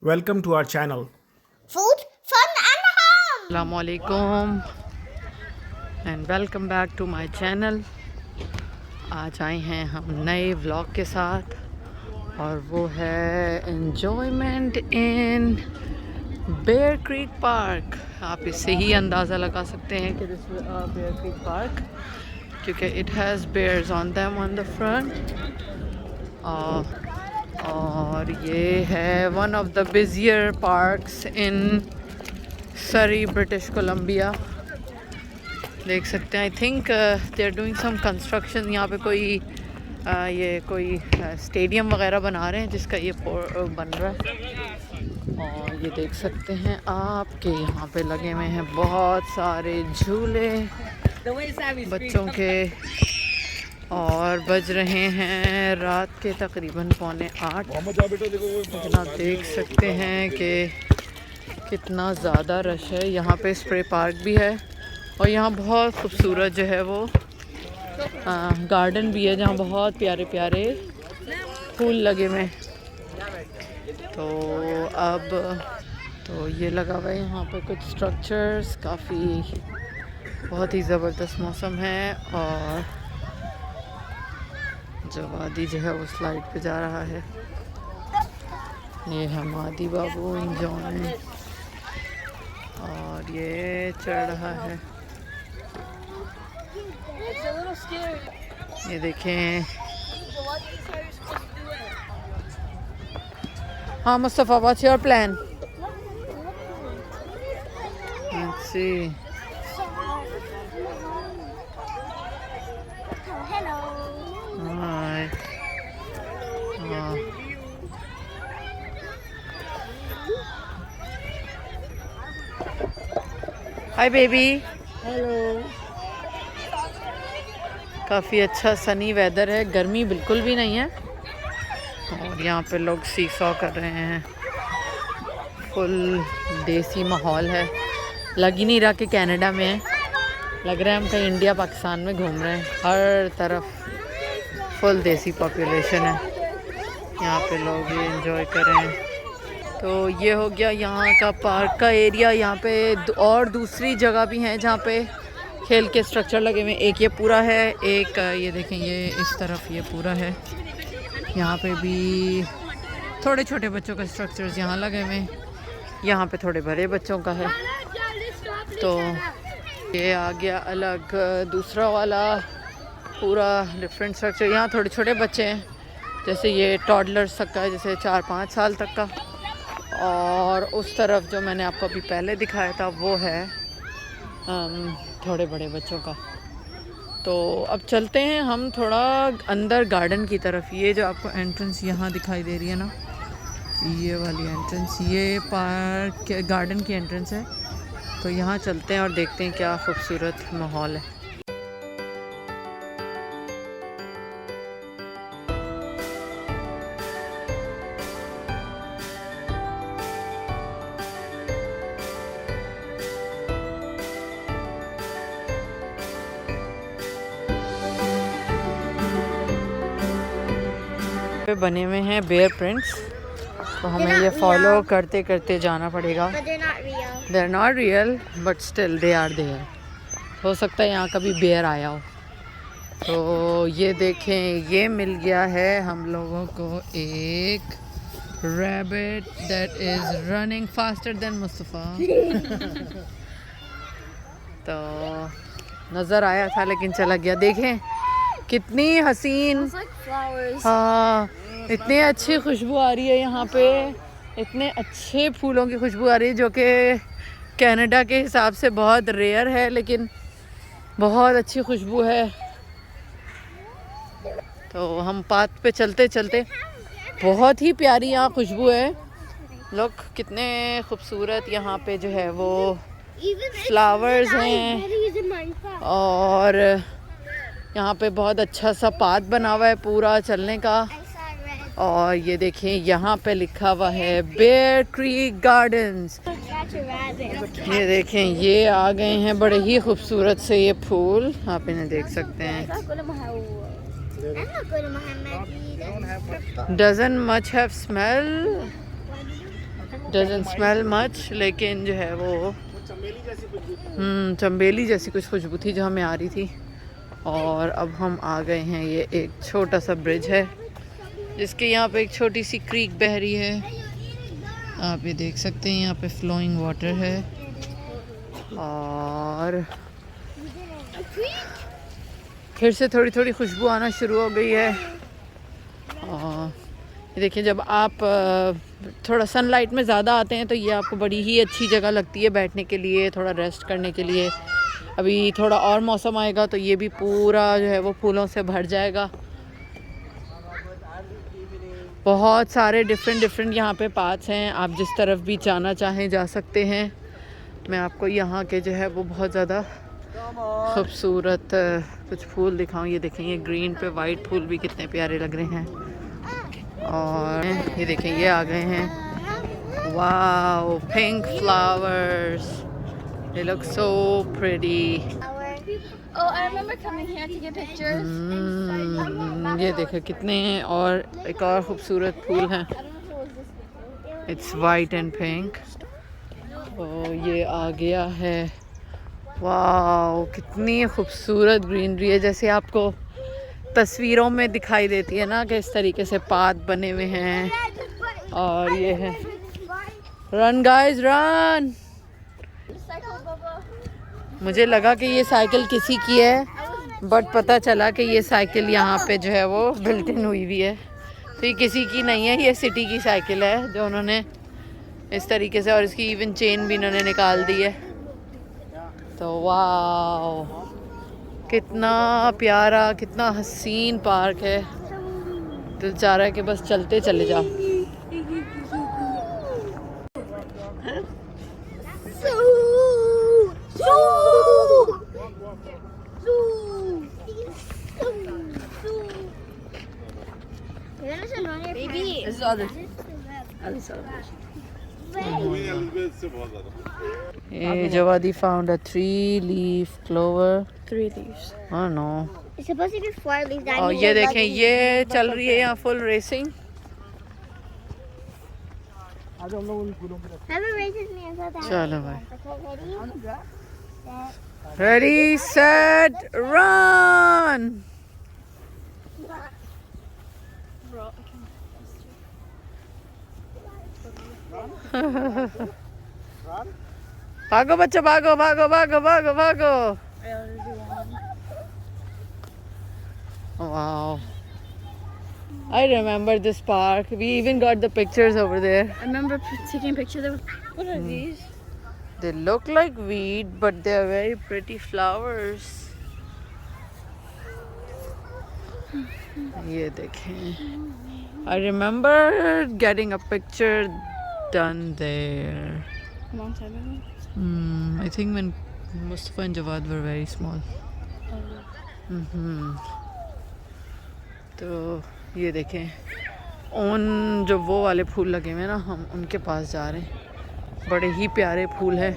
Welcome to our channel. Food, fun and home. Assalamualaikum and welcome back to my channel. आज आए हैं हम नए व्लॉग के साथ और वो है enjoyment in Bear Creek Park. आप इससे ही अंदाज़ा लगा सकते हैं कि दिस बेयर क्रीक पार्क, क्योंकि it has bears on them on the front. और ये है one of the busier parks in Surrey, British Columbia. देख सकते हैं, I think they are doing some construction. यहाँ पे कोई स्टेडियम वगैरह बना रहे हैं जिसका ये बन रहा है। और ये देख सकते हैं आपके यहाँ पे लगे हुए हैं बहुत सारे झूले बच्चों के, और बज रहे हैं रात के तकरीबन 7:45। लेकिन आप देख सकते हैं कि कितना ज़्यादा रश है। यहाँ पे स्प्रे पार्क भी है और यहाँ बहुत खूबसूरत जो है वो गार्डन भी है जहाँ बहुत प्यारे प्यारे फूल लगे हुए हैं। तो ये लगा हुआ है यहाँ पे कुछ स्ट्रक्चर्स। काफ़ी बहुत ही ज़बरदस्त मौसम है और जो वादी जो है वो स्लाइड पे जा रहा है। ये है मादी बाबू इंजॉय, और ये चढ़ रहा है। ये देखें, हाँ Mustafa, what's your plan? Let's see. Hi, hi baby. Hello. काफ़ी अच्छा सनी वेदर है, गर्मी बिल्कुल भी नहीं है। और यहाँ पे लोग सीसॉ कर रहे हैं। फुल देसी माहौल है, लग ही नहीं रहा कि कनाडा में है। लग रहा है हम कहीं इंडिया पाकिस्तान में घूम रहे हैं। हर तरफ फुल देसी पॉपुलेशन है। यहाँ पे लोग ये एंजॉय कर रहे हैं। तो ये हो गया यहाँ का पार्क का एरिया। यहाँ पे और दूसरी जगह भी हैं जहाँ पे खेल के स्ट्रक्चर लगे हुए। एक ये पूरा है, एक ये देखें, ये इस तरफ ये पूरा है। यहाँ पे भी थोड़े छोटे बच्चों का स्ट्रक्चर्स यहाँ लगे हुए। यहाँ पे थोड़े बड़े बच्चों का है। तो ये आ गया अलग दूसरा वाला पूरा डिफरेंट स्ट्रक्चर। यहाँ थोड़े छोटे बच्चे हैं, जैसे ये टॉडलर्स तक का है, जैसे 4-5 साल तक का। और उस तरफ जो मैंने आपको अभी पहले दिखाया था वो है थोड़े बड़े बच्चों का। तो अब चलते हैं हम थोड़ा अंदर गार्डन की तरफ। ये जो आपको एंट्रेंस यहाँ दिखाई दे रही है ना, ये वाली एंट्रेंस, ये पार्क गार्डन की एंट्रेंस है। तो यहाँ चलते हैं और देखते हैं क्या खूबसूरत माहौल है। पे बने हुए हैं बेयर प्रिंट्स, तो हमें ये फॉलो करते करते जाना पड़ेगा। They are not real but still they are there. हो सकता है यहाँ कभी बेयर आया हो। तो ये देखें, ये मिल गया है हम लोगों को एक rabbit that is running faster than Mustafa. तो नज़र आया था लेकिन चला गया। देखें कितनी हसीन, हाँ, इतनी अच्छी खुशबू आ रही है यहाँ पे। इतने अच्छे फूलों की खुशबू आ रही है जो कि कनाडा के हिसाब से बहुत रेयर है, लेकिन बहुत अच्छी खुशबू है। तो हम पाथ पे चलते चलते, बहुत ही प्यारी यहाँ खुशबू है। लोग कितने खूबसूरत यहाँ पे जो है वो फ्लावर्स हैं, और यहाँ पे बहुत अच्छा सा पाथ बना हुआ है पूरा चलने का। और ये देखें, यहाँ पे लिखा हुआ है बेयर क्रीक गार्डन्स। ये देखें, ये आ गए हैं बड़े ही खूबसूरत से ये फूल, आप इन्हें देख सकते हैं। Doesn't much have smell. Doesn't smell much, लेकिन जो है वो चमेली जैसी कुछ खुशबू थी जो हमें आ रही थी। और अब हम आ गए हैं, ये एक छोटा सा ब्रिज है जिसके यहाँ पे एक छोटी सी क्रीक बह रही है। आप ये देख सकते हैं, यहाँ पे फ्लोइंग वाटर है। और फिर से थोड़ी थोड़ी खुशबू आना शुरू हो गई है। और ये देखिए, जब आप थोड़ा सनलाइट में ज़्यादा आते हैं तो ये आपको बड़ी ही अच्छी जगह लगती है बैठने के लिए, थोड़ा रेस्ट करने के लिए। अभी थोड़ा और मौसम आएगा तो ये भी पूरा जो है वो फूलों से भर जाएगा। बहुत सारे डिफरेंट यहाँ पे पाथ्स हैं, आप जिस तरफ भी जाना चाहें जा सकते हैं। मैं आपको यहाँ के जो है वो बहुत ज़्यादा खूबसूरत कुछ फूल दिखाऊं। ये देखें, ये ग्रीन पे वाइट फूल भी कितने प्यारे लग रहे हैं। और ये देखें, ये आ गए हैं, wow, pink flowers, they look so pretty. Oh, I remember coming here to get pictures. ये देखें कितने हैं। और एक और खूबसूरत फूल है, इट्स वाइट एंड पिंक। और ये आ गया है, वाओ, कितनी खूबसूरत ग्रीनरी है, जैसे आपको तस्वीरों में दिखाई देती है ना कि इस तरीके से पाथ बने हुए हैं। और ये है, रन गाइस रन। मुझे लगा कि ये साइकिल किसी की है, बट पता चला कि ये साइकिल यहाँ पे जो है वो बिल्ट इन हुई हुई है, तो ये किसी की नहीं है, ये सिटी की साइकिल है जो उन्होंने इस तरीके से, और इसकी इवन चेन भी इन्होंने निकाल दी है। तो वाओ, कितना प्यारा, कितना हसीन पार्क है। दिल चाह रहा है कि बस चलते चले जाओ। Javadi found a 3-leaf clover. 3 leaves. Oh no. It's supposed to be 4 leaves. और ये देखें, ये चल रही है यहाँ फुल रेसिंग। चलो भाई, रेडी सेट रन। भागो बच्चों, भागो भागो भागो भागो भागो। Wow, I remember this park. We even got the pictures over there. I remember taking pictures. What are these? They look like weed, but they are very pretty flowers. ये देखें, I remember getting a picture done there. A long time ago. I think when Mustafa and Jawad were very small. तो ये देखें, उन जो वो वाले फूल लगे हुए हैं ना, हम उनके पास जा रहे हैं। बड़े ही प्यारे फूल हैं।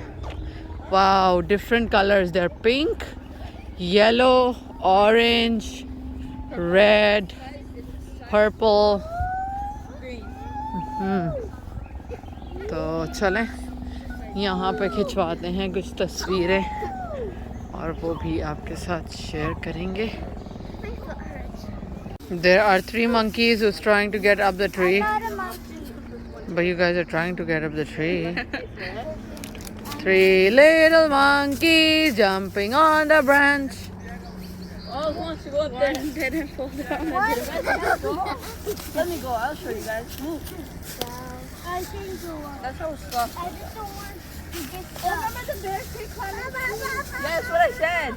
Wow, different colours, they are pink, yellow, orange, red, purple. तो चलें यहाँ पे खिंचवाते हैं कुछ तस्वीरें, और वो भी आपके साथ शेयर करेंगे। There are 3 monkeys who's trying to get up the tree. But you guys are trying to get up the tree. 3 little monkeys jumping on the branch. Oh, who wants to go up there and then fall down? Let me go. I'll show you guys. Move. I can go up. That's how it's stuck. I just don't want to get stuck. Oh, remember the bear tree climbing? Yeah, that's what I said.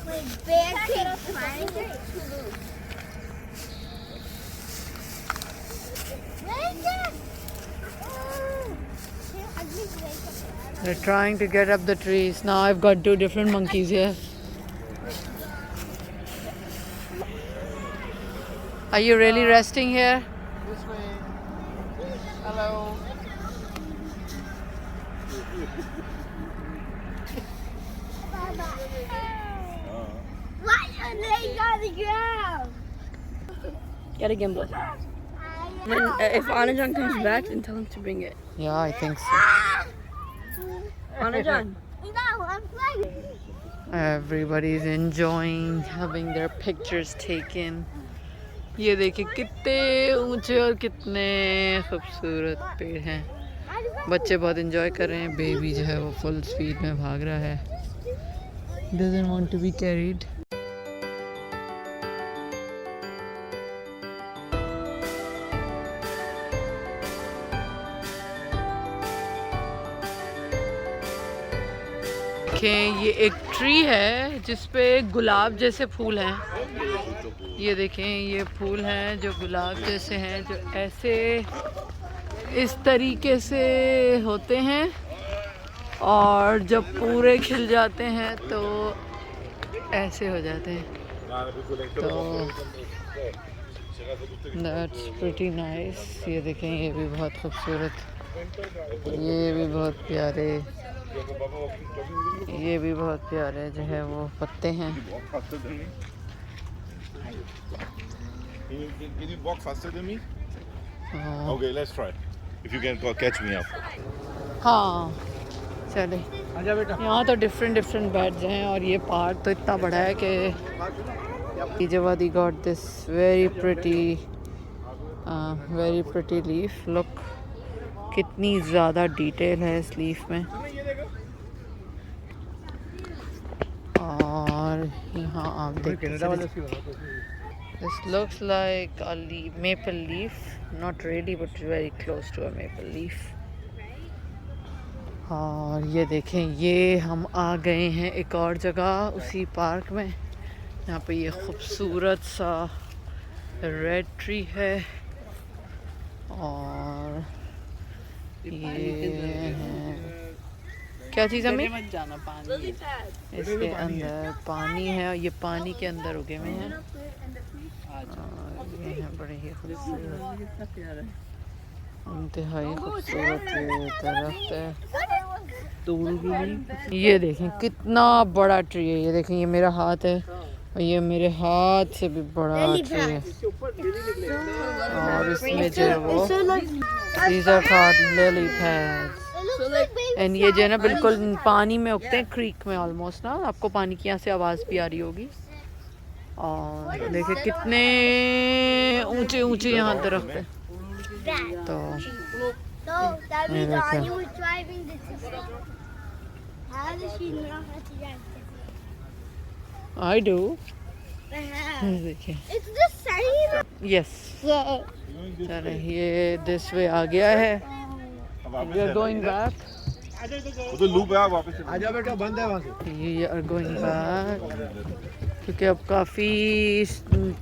Wait, bear tree climbing? They're trying to get up the trees. Now I've got 2 different monkeys here. Are you really resting here? This way. Hello. Why are they on the ground? Get a gimbal. If Anajan comes back, then tell him to bring it. Yeah, I think so. Anajan. No, I'm playing. Everybody's enjoying having their pictures taken. ये देखिए कितने ऊंचे और कितने खूबसूरत पेड़ हैं. बच्चे बहुत एंजॉय कर रहे हैं. बेबी जो है वो फुल स्पीड में भाग रहा है. Doesn't want to be carried. देखें ये एक ट्री है जिसपे गुलाब जैसे फूल हैं. ये देखें ये फूल हैं जो गुलाब जैसे हैं, जो ऐसे इस तरीके से होते हैं और जब पूरे खिल जाते हैं तो ऐसे हो जाते हैं. तो दैट्स प्रिटी नाइस. ये देखें ये भी बहुत खूबसूरत, ये भी बहुत प्यारे, ये भी बहुत प्यारे जो है वो पत्ते हैं. Can you walk faster than me? Okay, let's try. If you can catch me up. हाँ चले. यहाँ तो डिफरेंट बेड्स हैं और ये पार्क तो इतना बड़ा है कि Ijawadi got this very pretty leaf. Look कितनी ज़्यादा डिटेल है इस लीफ में. और यहाँ आप देख This looks like a maple leaf. Not really, but very close to a maple leaf. और ये देखें ये हम आ गए हैं एक और जगह उसी पार्क में. यहाँ पे ये खूबसूरत सा रेड ट्री है और ये क्या चीज़ हमें जाना पानी. इसके अंदर पानी है और ये पानी के अंदर उगे हुए हैं. ये हैं बड़े ही खूबसूरत, इंतहाई खूबसूरत ये दरख्त है. ये देखें कितना बड़ा ट्री है. ये देखें ये मेरा हाथ है और ये मेरे हाथ से भी बड़ा ट्री है. और इसमें जो है वो these are called lily pads. And ये जो है ना बिल्कुल पानी में उगते हैं, क्रीक में ऑलमोस्ट ना. आपको पानी की यहाँ से आवाज़ भी आ रही होगी. और देखिए कितने ऊंचे ऊंचे यहाँ दरख्त हैं. तो No, that means Anya was driving the system. How does she know how to drive the I do. system? देखिए It's the same. Yes. Yeah. चले ये दिस वे आ गया है. We are going back. तो लूप है वापस. आजा बेटा बंद है वहाँ से. We are going back क्योंकि अब काफ़ी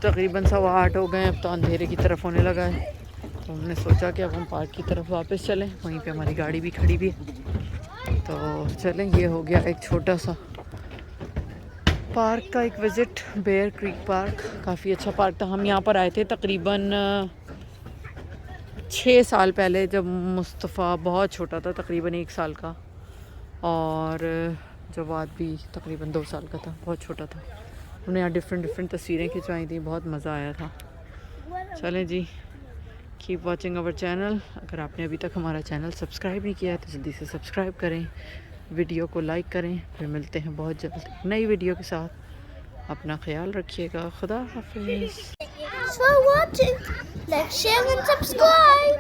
तकरीबन 8:15 हो गए. अब तो अंधेरे की तरफ होने लगा है. तो हमने सोचा कि अब हम पार्क की तरफ वापस चलें. वहीं पे हमारी गाड़ी भी खड़ी भी है. तो चलें. ये हो गया एक छोटा सा पार्क का एक विज़िट. बेयर क्रीक पार्क काफ़ी अच्छा पार्क था. हम यहाँ पर आए थे तकरीबन 6 साल पहले जब मुस्तफ़ा बहुत छोटा था, तकरीबन 1 साल का. और जवाद भी तकरीबन 2 साल का था, बहुत छोटा था. उन्होंने यहाँ डिफरेंट तस्वीरें खिंचवाई थी. बहुत मज़ा आया था. चलें जी, कीप वॉचिंग अवर चैनल. अगर आपने अभी तक हमारा चैनल सब्सक्राइब नहीं किया है तो जल्दी से सब्सक्राइब करें, वीडियो को लाइक करें. फिर मिलते हैं बहुत जल्द नई वीडियो के साथ. अपना ख्याल रखिएगा. खुदा हाफिज़. Thanks for watching. Like, share, and subscribe.